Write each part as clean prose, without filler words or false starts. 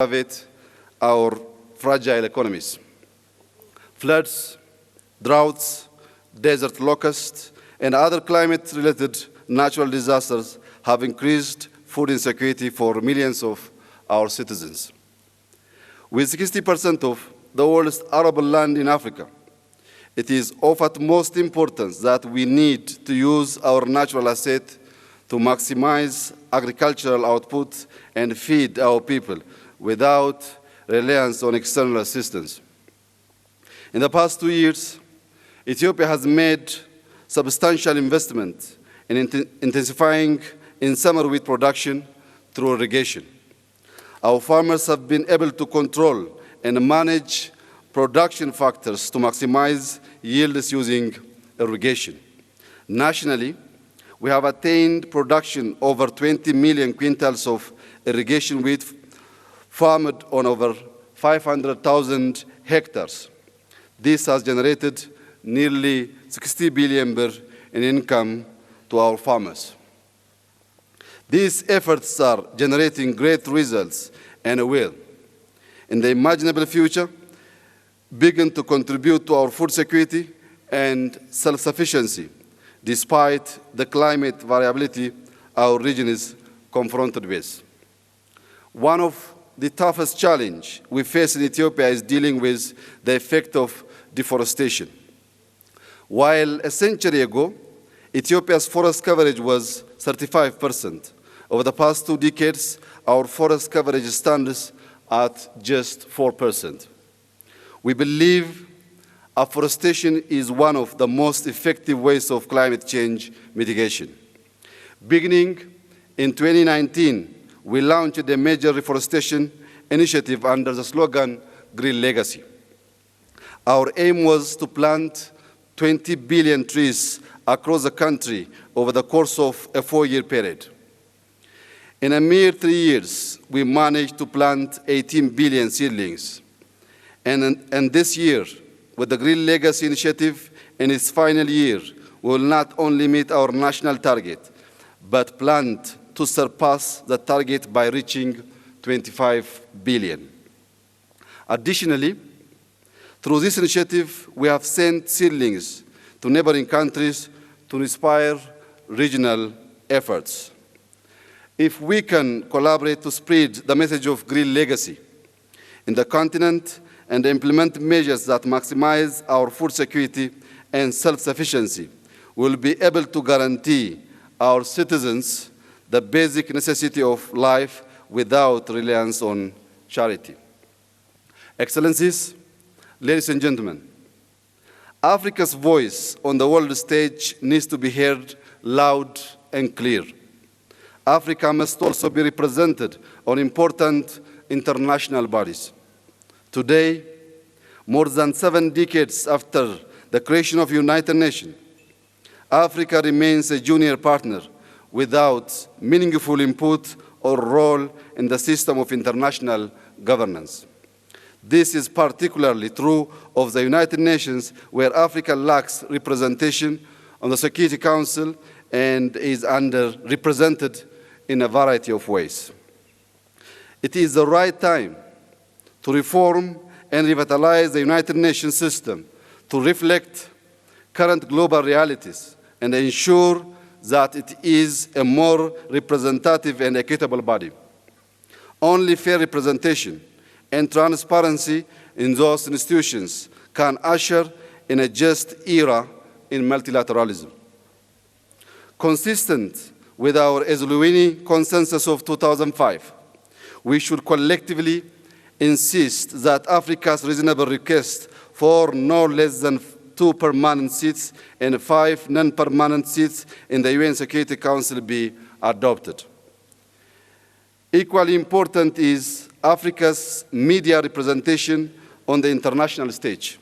aggravate our fragile economies. Floods, droughts, desert locusts, and other climate-related natural disasters have increased food insecurity for millions of our citizens. With 60% of the world's arable land in Africa, it is of utmost importance that we need to use our natural asset to maximize agricultural output and feed our people without reliance on external assistance. In the past 2 years, Ethiopia has made substantial investment in intensifying in summer wheat production through irrigation. Our farmers have been able to control and manage production factors to maximize yields using irrigation. Nationally, we have attained production over 20 million quintals of irrigation wheat farmed on over 500,000 hectares. This has generated nearly 60 billion birr in income to our farmers. These efforts are generating great results and will, in the imaginable future, begin to contribute to our food security and self-sufficiency, despite the climate variability our region is confronted with. One of the toughest challenges we face in Ethiopia is dealing with the effect of deforestation. While a century ago, Ethiopia's forest coverage was 35%, over the past 2 decades, our forest coverage stands at just 4%. We believe afforestation is one of the most effective ways of climate change mitigation. Beginning in 2019, we launched a major reforestation initiative under the slogan Green Legacy. Our aim was to plant 20 billion trees across the country over the course of a 4-year period. In a mere 3 years, we managed to plant 18 billion seedlings. And this year, with the Green Legacy Initiative in its final year, we will not only meet our national target, but plan to surpass the target by reaching 25 billion. Additionally, through this initiative, we have sent seedlings to neighboring countries to inspire regional efforts. If we can collaborate to spread the message of green legacy in the continent and implement measures that maximize our food security and self-sufficiency, we will be able to guarantee our citizens the basic necessity of life without reliance on charity. Excellencies, ladies and gentlemen, Africa's voice on the world stage needs to be heard loud and clear. Africa must also be represented on important international bodies. Today, more than 7 decades after the creation of the United Nations, Africa remains a junior partner without meaningful input or role in the system of international governance. This is particularly true of the United Nations, where Africa lacks representation on the Security Council and is underrepresented in a variety of ways. It is the right time to reform and revitalize the United Nations system to reflect current global realities and ensure that it is a more representative and equitable body. Only fair representation and transparency in those institutions can usher in a just era in multilateralism. Consistent with our Esluini Consensus of 2005, we should collectively insist that Africa's reasonable request for no less than 2 permanent seats and 5 non-permanent seats in the UN Security Council be adopted. Equally important is Africa's media representation on the international stage.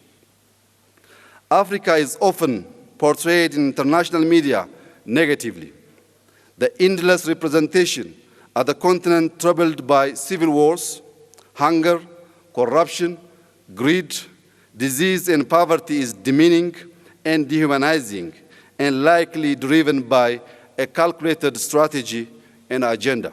Africa is often portrayed in international media negatively. The endless representation of the continent troubled by civil wars, hunger, corruption, greed, disease, and poverty is demeaning and dehumanizing, and likely driven by a calculated strategy and agenda.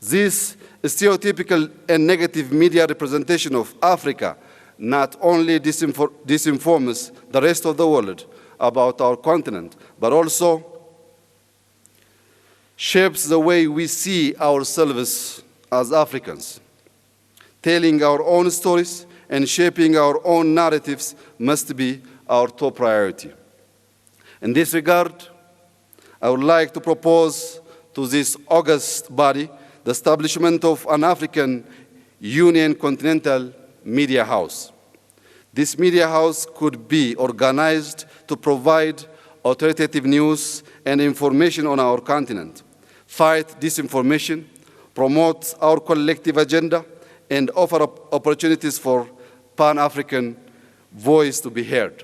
This stereotypical and negative media representation of Africa not only disinforms the rest of the world about our continent, but also shapes the way we see ourselves as Africans. Telling our own stories and shaping our own narratives must be our top priority. In this regard, I would like to propose to this august body the establishment of an African Union Continental Media House. This media house could be organized to provide authoritative news and information on our continent, fight disinformation, promote our collective agenda, and offer opportunities for Pan-African voice to be heard.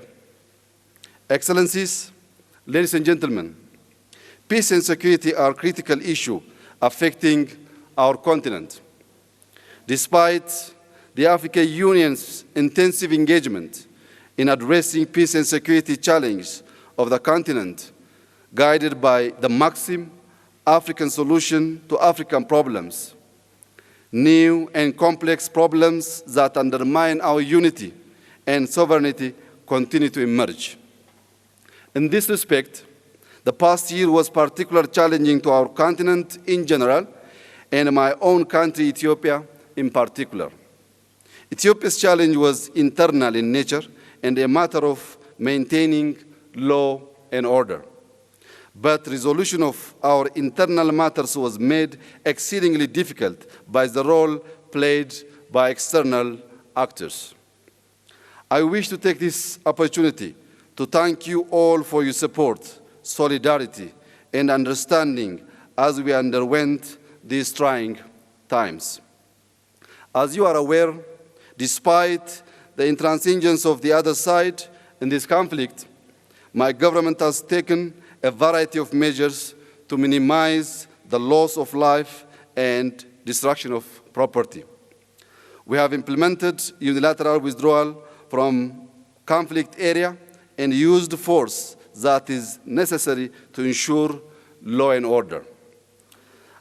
Excellencies, ladies and gentlemen, peace and security are critical issues affecting our continent. Despite the African Union's intensive engagement in addressing peace and security challenges of the continent, guided by the maxim, African solution to African problems, new and complex problems that undermine our unity and sovereignty continue to emerge. In this respect, the past year was particularly challenging to our continent in general, and my own country, Ethiopia, in particular. Ethiopia's challenge was internal in nature and a matter of maintaining law and order. But resolution of our internal matters was made exceedingly difficult by the role played by external actors. I wish to take this opportunity to thank you all for your support, solidarity, and understanding as we underwent these trying times. As you are aware, despite the intransigence of the other side in this conflict, my government has taken a variety of measures to minimize the loss of life and destruction of property. We have implemented unilateral withdrawal from conflict area and used force that is necessary to ensure law and order.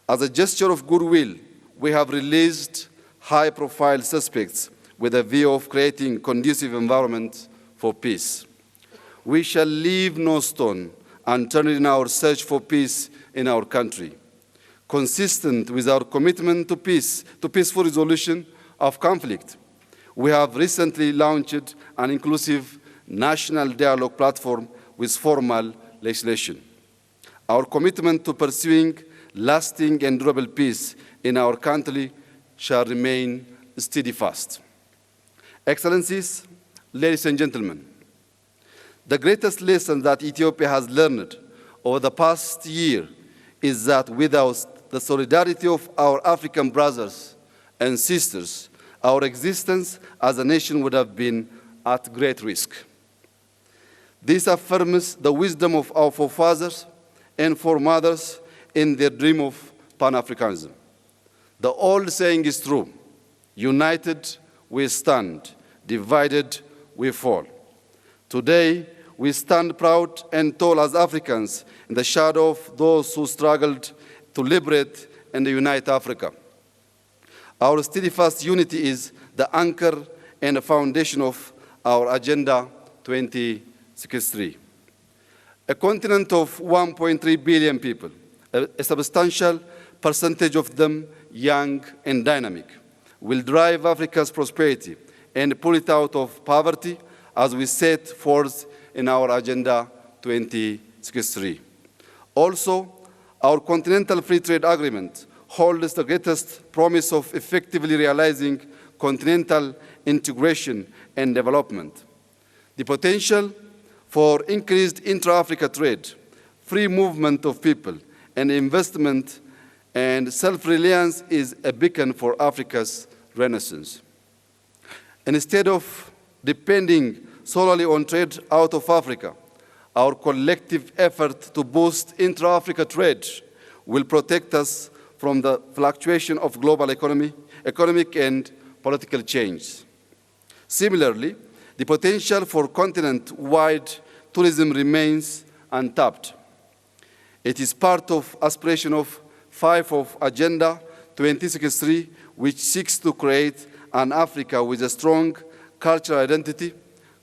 As a gesture of goodwill, we have released high-profile suspects with a view of creating a conducive environment for peace. We shall leave no stone unturned in our search for peace in our country. Consistent with our commitment to peace, to peaceful resolution of conflict, we have recently launched an inclusive national dialogue platform with formal legislation. Our commitment to pursuing lasting and durable peace in our country shall remain steadfast. Excellencies, ladies and gentlemen, the greatest lesson that Ethiopia has learned over the past year is that without the solidarity of our African brothers and sisters, our existence as a nation would have been at great risk. This affirms the wisdom of our forefathers and foremothers in their dream of Pan-Africanism. The old saying is true: united we stand, divided we fall. Today, we stand proud and tall as Africans in the shadow of those who struggled to liberate and unite Africa. Our steadfast unity is the anchor and the foundation of our Agenda 2063. A continent of 1.3 billion people, a substantial percentage of them young and dynamic, will drive Africa's prosperity and pull it out of poverty as we set forth in our Agenda 2063. Also, our Continental Free Trade Agreement holds the greatest promise of effectively realizing continental integration and development. The potential for increased intra-Africa trade, free movement of people, and investment and self-reliance is a beacon for Africa's renaissance. Instead of depending solely on trade out of Africa, our collective effort to boost intra-Africa trade will protect us from the fluctuation of global economic and political change. Similarly, the potential for continent-wide tourism remains untapped. It is part of aspiration of 5 of Agenda 2063, which seeks to create an Africa with a strong cultural identity,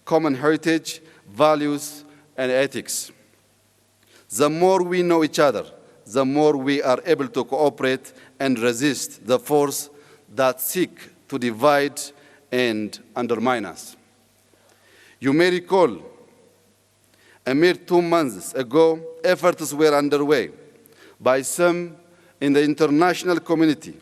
common heritage, values, and ethics. The more we know each other, the more we are able to cooperate and resist the force that seek to divide and undermine us. You may recall, a mere 2 months ago, efforts were underway by some in the international community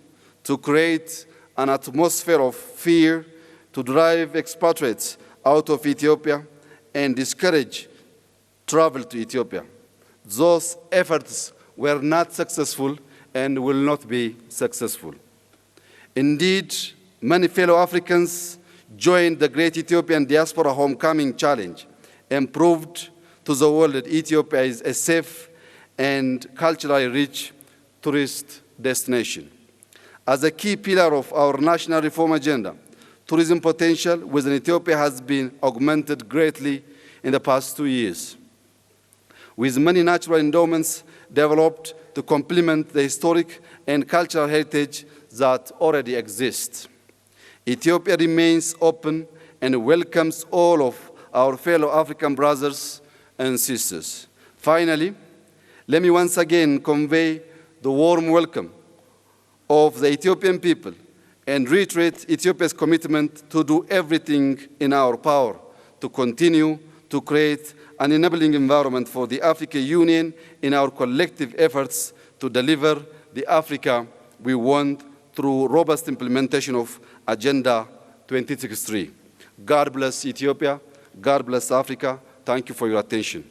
to create an atmosphere of fear, to drive expatriates out of Ethiopia and discourage travel to Ethiopia. Those efforts were not successful and will not be successful. Indeed, many fellow Africans joined the Great Ethiopian Diaspora Homecoming Challenge and proved to the world that Ethiopia is a safe and culturally rich tourist destination. As a key pillar of our national reform agenda, tourism potential within Ethiopia has been augmented greatly in the past 2 years, with many natural endowments developed to complement the historic and cultural heritage that already exists. Ethiopia remains open and welcomes all of our fellow African brothers and sisters. Finally, let me once again convey the warm welcome of the Ethiopian people and reiterate Ethiopia's commitment to do everything in our power to continue to create an enabling environment for the African Union in our collective efforts to deliver the Africa we want through robust implementation of Agenda 2063. God bless Ethiopia. God bless Africa. Thank you for your attention.